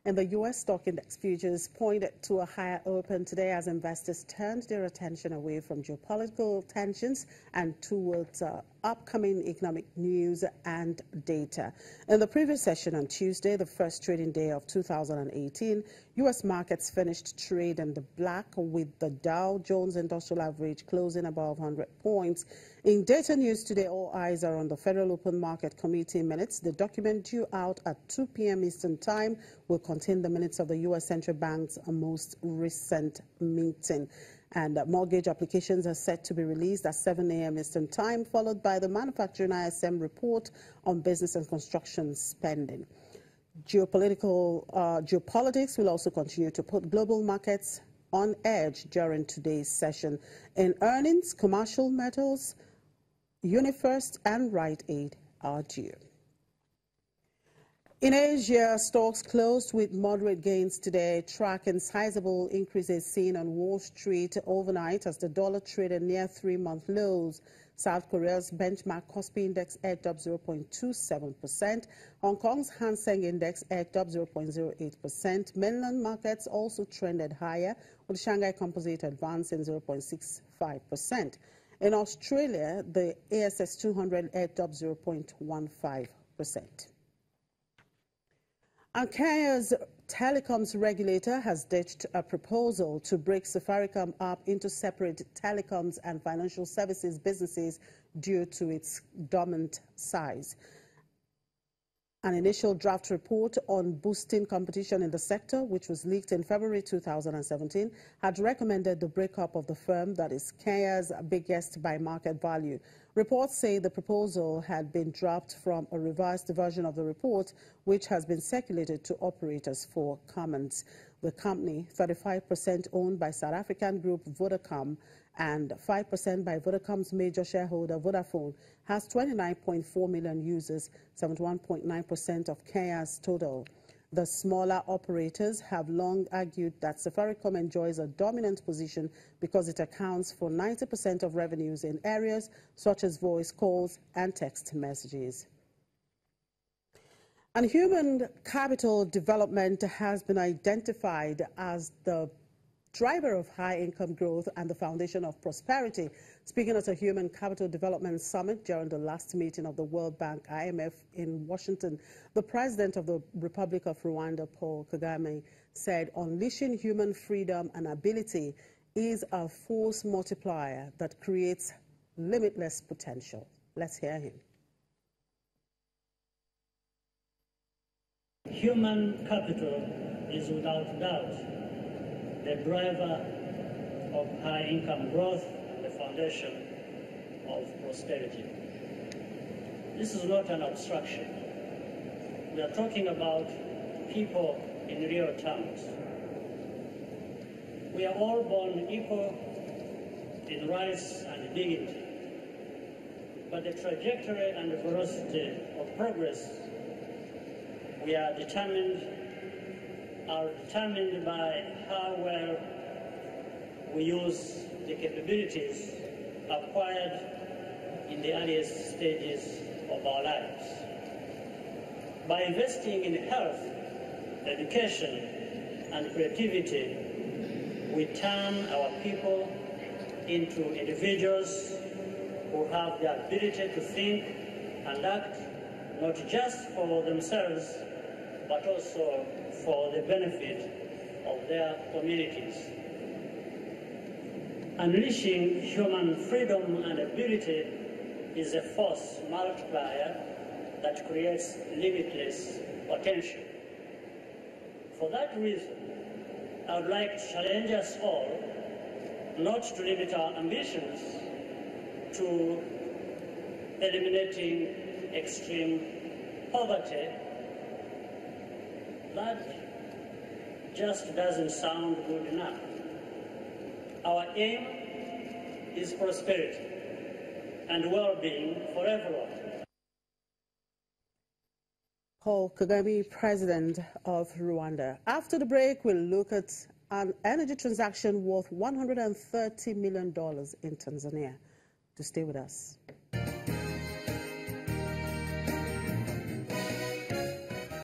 And the U.S. stock index futures pointed to a higher open today as investors turned their attention away from geopolitical tensions and towards upcoming economic news and data. In the previous session on Tuesday, the first trading day of 2018, U.S. markets finished trade in the black, with the Dow Jones Industrial Average closing above 100 points. In data news today, all eyes are on the Federal Open Market Committee minutes. The document due out at 2 p.m. Eastern Time will contain the minutes of the U.S. Central Bank's most recent meeting. And mortgage applications are set to be released at 7 a.m. Eastern Time, followed by the manufacturing ISM report on business and construction spending. Geopolitics will also continue to put global markets on edge during today's session. In earnings, commercial metals, UniFirst and Rite Aid are due. In Asia, stocks closed with moderate gains today, tracking sizable increases seen on Wall Street overnight as the dollar traded near 3-month lows. South Korea's benchmark Kospi index edged up 0.27%. Hong Kong's Hang Seng index edged up 0.08%. Mainland markets also trended higher, with Shanghai Composite advancing 0.65%. In Australia, the ASX 200 edged up 0.15%. And Kenya's telecoms regulator has ditched a proposal to break Safaricom up into separate telecoms and financial services businesses due to its dominant size. An initial draft report on boosting competition in the sector, which was leaked in February 2017, had recommended the breakup of the firm that is Kenya's biggest by market value. Reports say the proposal had been dropped from a revised version of the report, which has been circulated to operators for comment. The company, 35% owned by South African group Vodacom and 5% by Vodacom's major shareholder Vodafone, has 29.4 million users, 71.9% of Kenya's total. The smaller operators have long argued that Safaricom enjoys a dominant position because it accounts for 90% of revenues in areas such as voice calls and text messages. And human capital development has been identified as the driver of high-income growth and the foundation of prosperity. Speaking at a Human Capital Development Summit during the last meeting of the World Bank IMF in Washington, the President of the Republic of Rwanda, Paul Kagame, said unleashing human freedom and ability is a force multiplier that creates limitless potential. Let's hear him. Human capital is without doubt the driver of high-income growth, the foundation of prosperity. This is not an abstraction. We are talking about people in real terms. We are all born equal in rights and dignity, but the trajectory and the velocity of progress are determined by how well we use the capabilities acquired in the earliest stages of our lives. By investing in health, education, and creativity, we turn our people into individuals who have the ability to think and act not just for themselves, but also for the benefit of their communities. Unleashing human freedom and ability is a force multiplier that creates limitless potential. For that reason, I would like to challenge us all not to limit our ambitions to eliminating extreme poverty. That just doesn't sound good enough. Our aim is prosperity and well-being for everyone. Paul Kagame, President of Rwanda. After the break, we'll look at an energy transaction worth $130 million in Tanzania. To stay with us.